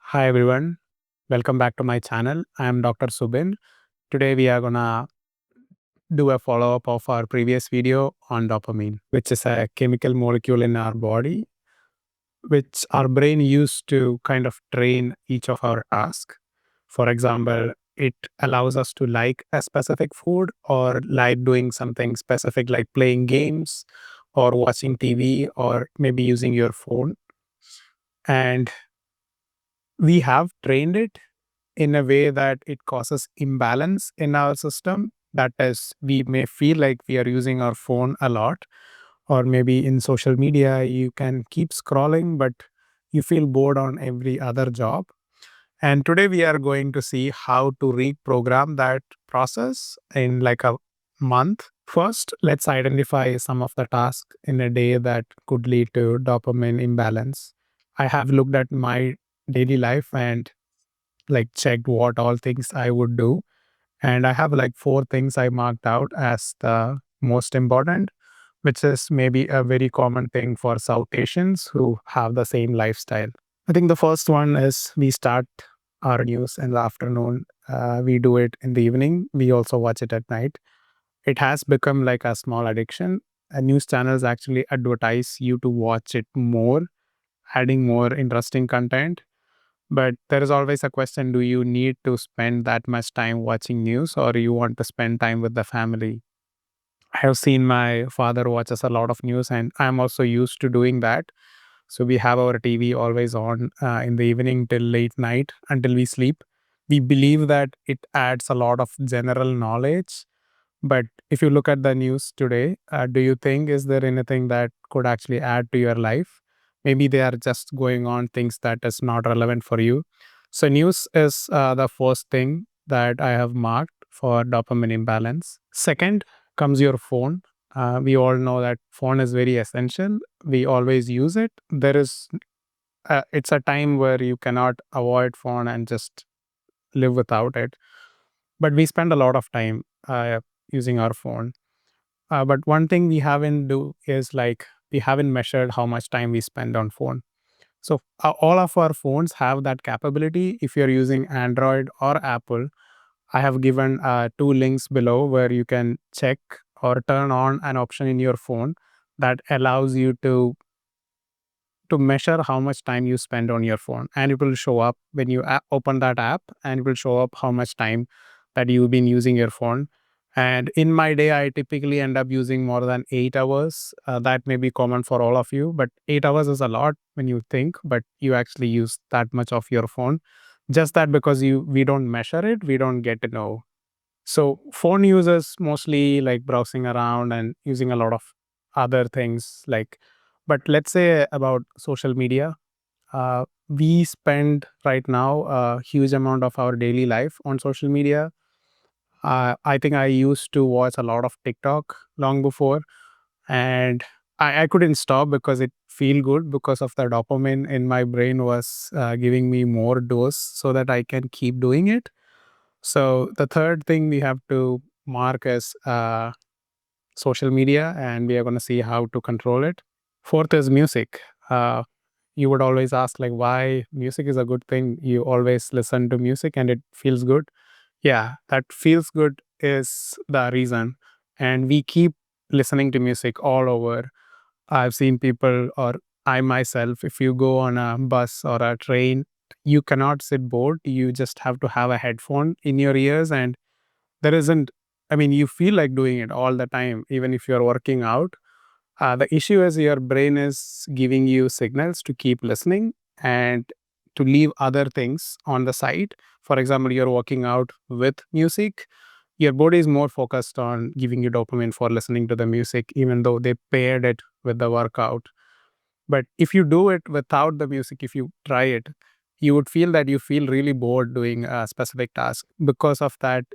Hi everyone, welcome back to my channel. I am Dr. Subin. Today we are gonna do a follow up of our previous video on dopamine, which is a chemical molecule in our body, which our brain used to kind of train each of our tasks. For example, it allows us to like a specific food or like doing something specific like playing games or watching TV or maybe using your phone. And we have trained it in a way that it causes imbalance in our system. That is, we may feel like we are using our phone a lot, or maybe in social media, you can keep scrolling, but you feel bored on every other job. And today we are going to see how to reprogram that process in like a month. First, let's identify some of the tasks in a day that could lead to dopamine imbalance. I have looked at my daily life and like checked what all things I would do. And I have like four things I marked out as the most important, which is maybe a very common thing for South Asians who have the same lifestyle. I think the first one is we start our news in the afternoon. We do it in the evening. We also watch it at night. It has become like a small addiction. News channels actually advertise you to watch it more, adding more interesting content. But there is always a question, do you need to spend that much time watching news or you want to spend time with the family? I have seen my father watches a lot of news and I'm also used to doing that. So we have our TV always on in the evening till late night until we sleep. We believe that it adds a lot of general knowledge. But if you look at the news today, do you think is there anything that could actually add to your life? Maybe they are just going on things that is not relevant for you. So news is the first thing that I have marked for dopamine imbalance. Second comes your phone. We all know that phone is very essential. We always use it. It's a time where you cannot avoid phone and just live without it. But we spend a lot of time using our phone. But one thing we haven't do is like we haven't measured how much time we spend on phone. So all of our phones have that capability. If you're using Android or Apple, I have given two links below where you can check or turn on an option in your phone that allows you to measure how much time you spend on your phone, and it will show up when you open that app, and it will show up how much time that you've been using your phone. And in my day I typically end up using more than 8 hours. That may be common for all of you, but 8 hours is a lot when you think, but you actually use that much of your phone. Just that because you we don't measure it, we don't get to know. So phone users mostly like browsing around and using a lot of other things like, but let's say about social media, we spend right now a huge amount of our daily life on social media. I think I used to watch a lot of TikTok long before, and I couldn't stop because it feel good because of the dopamine in my brain was giving me more dose so that I can keep doing it. So the third thing we have to mark is social media, and we are going to see how to control it. Fourth is music. You would always ask like why music is a good thing. You always listen to music and it feels good. Yeah, that feels good is the reason. And we keep listening to music all over. I've seen people, or I myself, if you go on a bus or a train, you cannot sit bored. You just have to have a headphone in your ears, and there isn't, I mean, you feel like doing it all the time, even if you're working out. The issue is your brain is giving you signals to keep listening and to leave other things on the side. For example, you're working out with music, your body is more focused on giving you dopamine for listening to the music, even though they paired it with the workout. But if you do it without the music, if you try it, you would feel that you feel really bored doing a specific task. Because of that,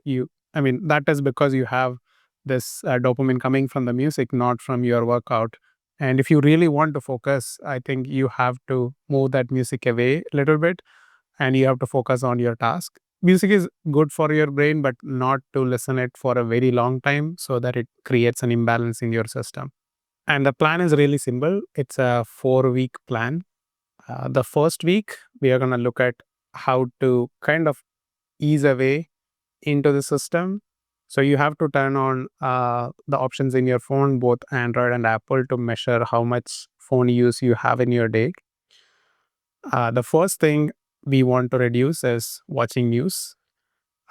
I mean, that is because you have this dopamine coming from the music, not from your workout. And if you really want to focus, I think you have to move that music away a little bit and you have to focus on your task. Music is good for your brain, but not to listen it for a very long time so that it creates an imbalance in your system. And the plan is really simple. It's a 4-week plan. The first week, we are going to look at how to kind of ease away into the system. So you have to turn on the options in your phone, both Android and Apple, to measure how much phone use you have in your day. The first thing we want to reduce is watching news.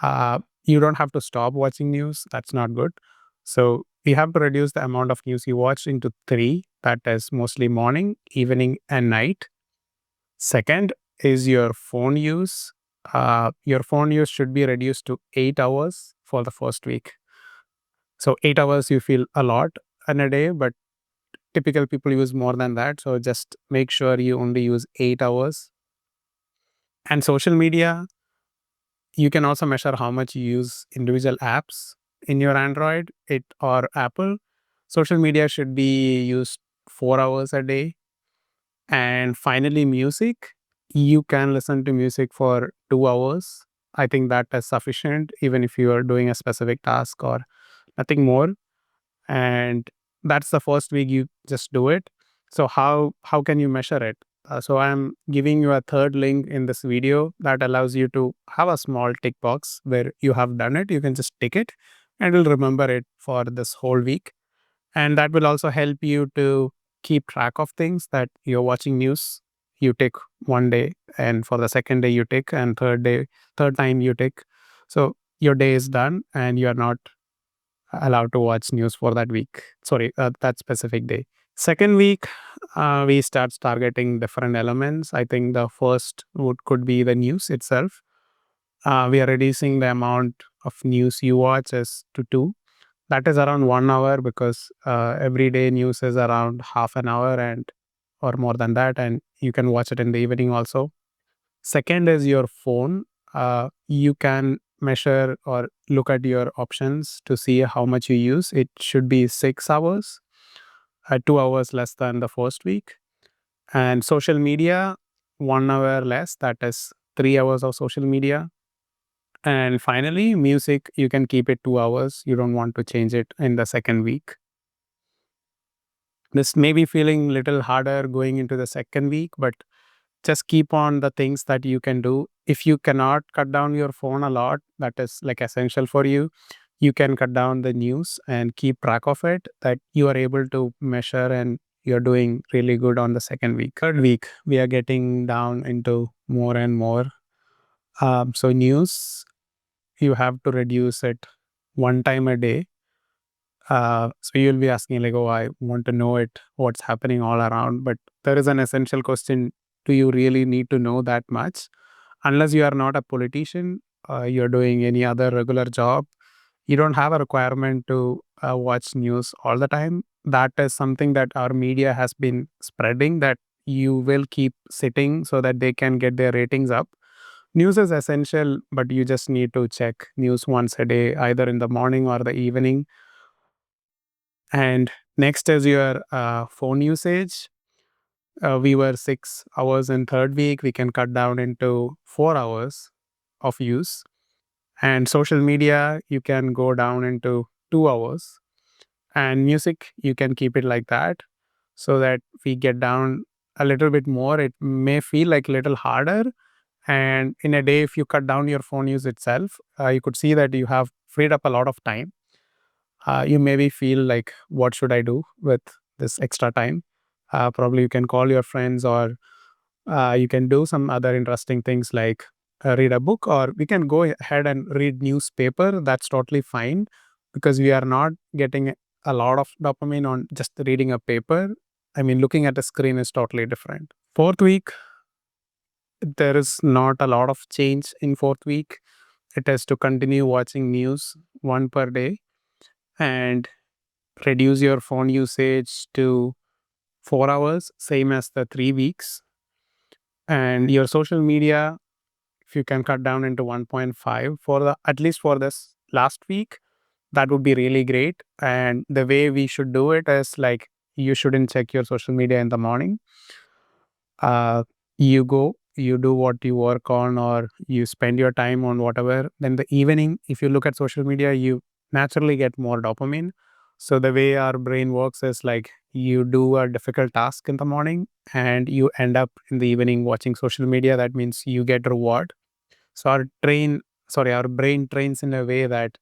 You don't have to stop watching news. That's not good. So we have to reduce the amount of news you watch into three. That is mostly morning, evening, and night. Second is your phone use. Your phone use should be reduced to 8 hours for the first week. So 8 hours you feel a lot in a day, but typical people use more than that. So just make sure you only use 8 hours. And social media, you can also measure how much you use individual apps in your Android or Apple. Social media should be used 4 hours a day. And finally, music. You can listen to music for 2 hours. I think that is sufficient, even if you are doing a specific task or nothing more. And that's the first week you just do it. So how can you measure it? So I'm giving you a third link in this video that allows you to have a small tick box where you have done it. You can just tick it and you'll remember it for this whole week. And that will also help you to keep track of things that you're watching news. You take one day, and for the second day you take, and third time you take. So your day is done and you are not allowed to watch news for that week. Sorry, that specific day. Second week, we start targeting different elements. I think the first could be the news itself. We are reducing the amount of news you watch as to two. That is around 1 hour, because every day news is around half an hour and or more than that, and you can watch it in the evening also. Second is your phone. You can measure or look at your options to see how much you use. It should be 6 hours, 2 hours less than the first week. And social media, 1 hour less, that is 3 hours of social media. And finally, music, you can keep it 2 hours. You don't want to change it in the second week. This may be feeling a little harder going into the second week, but just keep on the things that you can do. If you cannot cut down your phone a lot, that is like essential for you. You can cut down the news and keep track of it, that you are able to measure, and you're doing really good on the second week. Third week, we are getting down into more and more. So news, you have to reduce it one time a day. So you'll be asking like, oh, I want to know it, what's happening all around. But there is an essential question. Do you really need to know that much? Unless you are not a politician, you're doing any other regular job, you don't have a requirement to watch news all the time. That is something that our media has been spreading, that you will keep sitting so that they can get their ratings up. News is essential, but you just need to check news once a day, either in the morning or the evening. And next is your phone usage. We were 6 hours in third week. We can cut down into 4 hours of use. And social media, you can go down into 2 hours. And music, you can keep it like that, so that we get down a little bit more. It may feel like a little harder. And in a day, if you cut down your phone use itself, you could see that you have freed up a lot of time. You maybe feel like, what should I do with this extra time? Probably you can call your friends, or you can do some other interesting things like read a book, or we can go ahead and read newspaper. That's totally fine, because we are not getting a lot of dopamine on just reading a paper. I mean, looking at a screen is totally different. Fourth week, there is not a lot of change in fourth week. It is to continue watching news one per day, and reduce your phone usage to 4 hours, same as the 3 weeks. And your social media, if you can cut down into 1.5 for the at least for this last week, that would be really great. And the way we should do it is like, you shouldn't check your social media in the morning. You do what you work on, or you spend your time on whatever. Then the evening, if you look at social media, you naturally get more dopamine. So the way our brain works is like you do a difficult task in the morning and you end up in the evening watching social media. That means you get reward. So our brain trains in a way that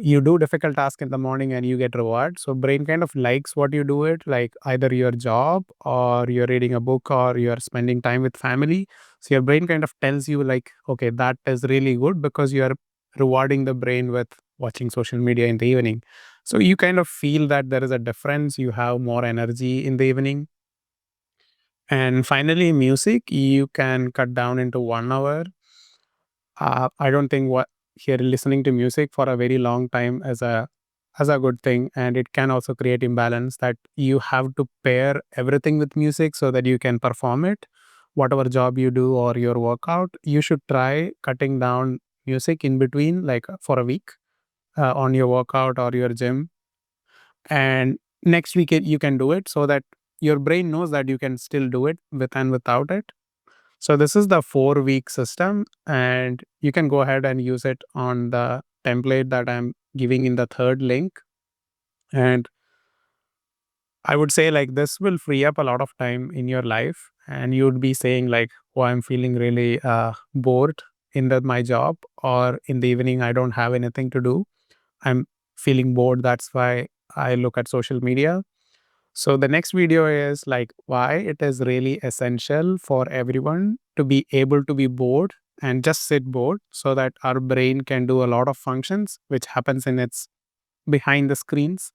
you do difficult task in the morning and you get reward. So brain kind of likes what you do it, like either your job or you're reading a book or you're spending time with family. So your brain kind of tells you like, okay, that is really good because you're rewarding the brain with watching social media in the evening. So you kind of feel that there is a difference. You have more energy in the evening. And finally, music, you can cut down into 1 hour. I don't think what here listening to music for a very long time as a good thing, and it can also create imbalance that you have to pair everything with music so that you can perform it. Whatever job you do or your workout, you should try cutting down music in between, like for a week on your workout or your gym, and next week you can do it so that your brain knows that you can still do it with and without it. So this is the 4-week system, and you can go ahead and use it on the template that I'm giving in the third link. And I would say like this will free up a lot of time in your life, and you would be saying like, "Oh, I'm feeling really bored in my job, or in the evening I don't have anything to do. I'm feeling bored. That's why I look at social media." So the next video is like why it is really essential for everyone to be able to be bored and just sit bored so that our brain can do a lot of functions which happens in its behind the screens.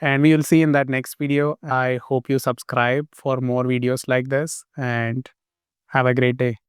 And we will see in that next video. I hope you subscribe for more videos like this and have a great day.